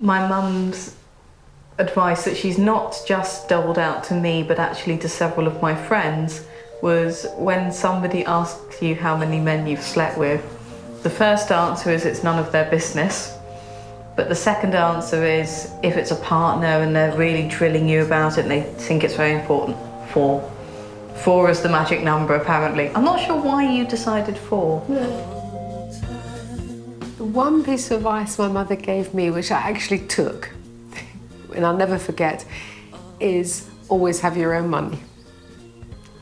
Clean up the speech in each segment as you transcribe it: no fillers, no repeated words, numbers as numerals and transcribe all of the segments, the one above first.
My mum's advice that she's not just doled out to me, but actually to several of my friends, was when somebody asks you how many men you've slept with, the first answer is it's none of their business. But the second answer is if it's a partner and they're really drilling you about it and they think it's very important, 4. 4 is the magic number, apparently. I'm not sure why you decided 4. The one piece of advice my mother gave me, which I actually took, and I'll never forget, is always have your own money.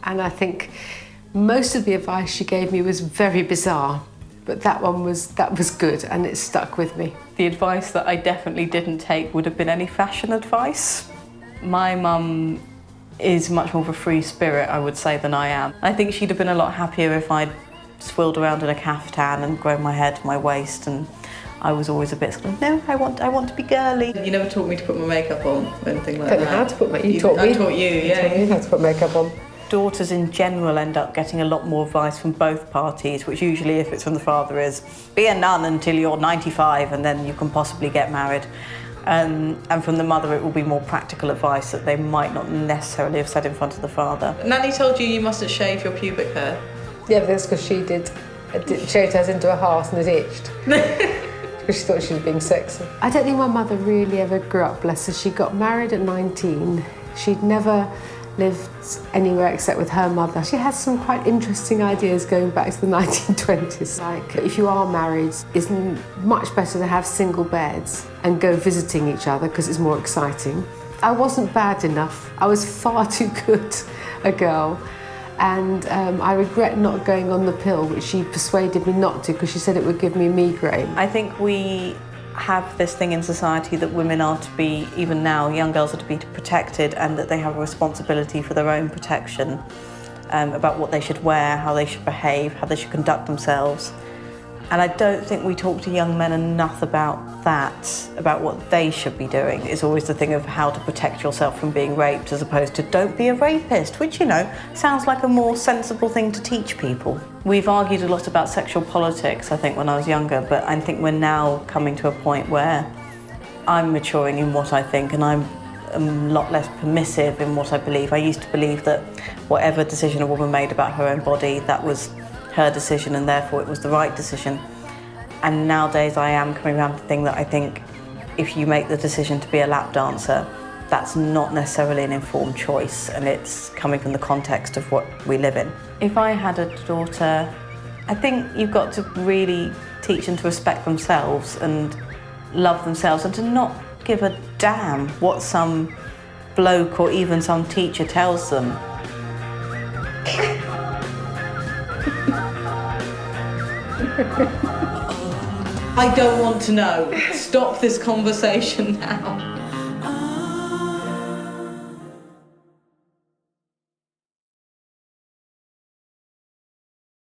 And I think most of the advice she gave me was very bizarre, but that was good and it stuck with me. The advice that I definitely didn't take would have been any fashion advice. My mum is much more of a free spirit, I would say, than I am. I think she'd have been a lot happier if I'd swilled around in a caftan and grown my hair to my waist, and I was always a bit sort of, no, I want to be girly. You never taught me to put my makeup on or anything like that. I don't know how to put makeup on. You taught me. I taught you, yeah. You taught me how to put makeup on. Daughters in general end up getting a lot more advice from both parties, which usually, if it's from the father, is be a nun until you're 95 and then you can possibly get married. And from the mother, it will be more practical advice that they might not necessarily have said in front of the father. Nanny told you mustn't shave your pubic hair. Yeah, but that's because she shaved hers into a heart and it itched. Because she thought she was being sexy. I don't think my mother really ever grew up, bless her. She got married at 19. She'd never lived anywhere except with her mother. She has some quite interesting ideas going back to the 1920s. Like, if you are married, it's much better to have single beds and go visiting each other because it's more exciting. I wasn't bad enough. I was far too good a girl. And I regret not going on the pill, which she persuaded me not to because she said it would give me migraine. I think we have this thing in society that women are to be, even now, young girls are to be protected, and that they have a responsibility for their own protection, about what they should wear, how they should behave, how they should conduct themselves. And I don't think we talk to young men enough about that, about what they should be doing. It's always the thing of how to protect yourself from being raped, as opposed to don't be a rapist, which, you know, sounds like a more sensible thing to teach people. We've argued a lot about sexual politics, I think, when I was younger, but I think we're now coming to a point where I'm maturing in what I think, and I'm a lot less permissive in what I believe. I used to believe that whatever decision a woman made about her own body, that was her decision and therefore it was the right decision. And nowadays I am coming around to the thing that I think if you make the decision to be a lap dancer, that's not necessarily an informed choice, and it's coming from the context of what we live in. If I had a daughter, I think you've got to really teach them to respect themselves and love themselves and to not give a damn what some bloke or even some teacher tells them. I don't want to know. Stop this conversation now.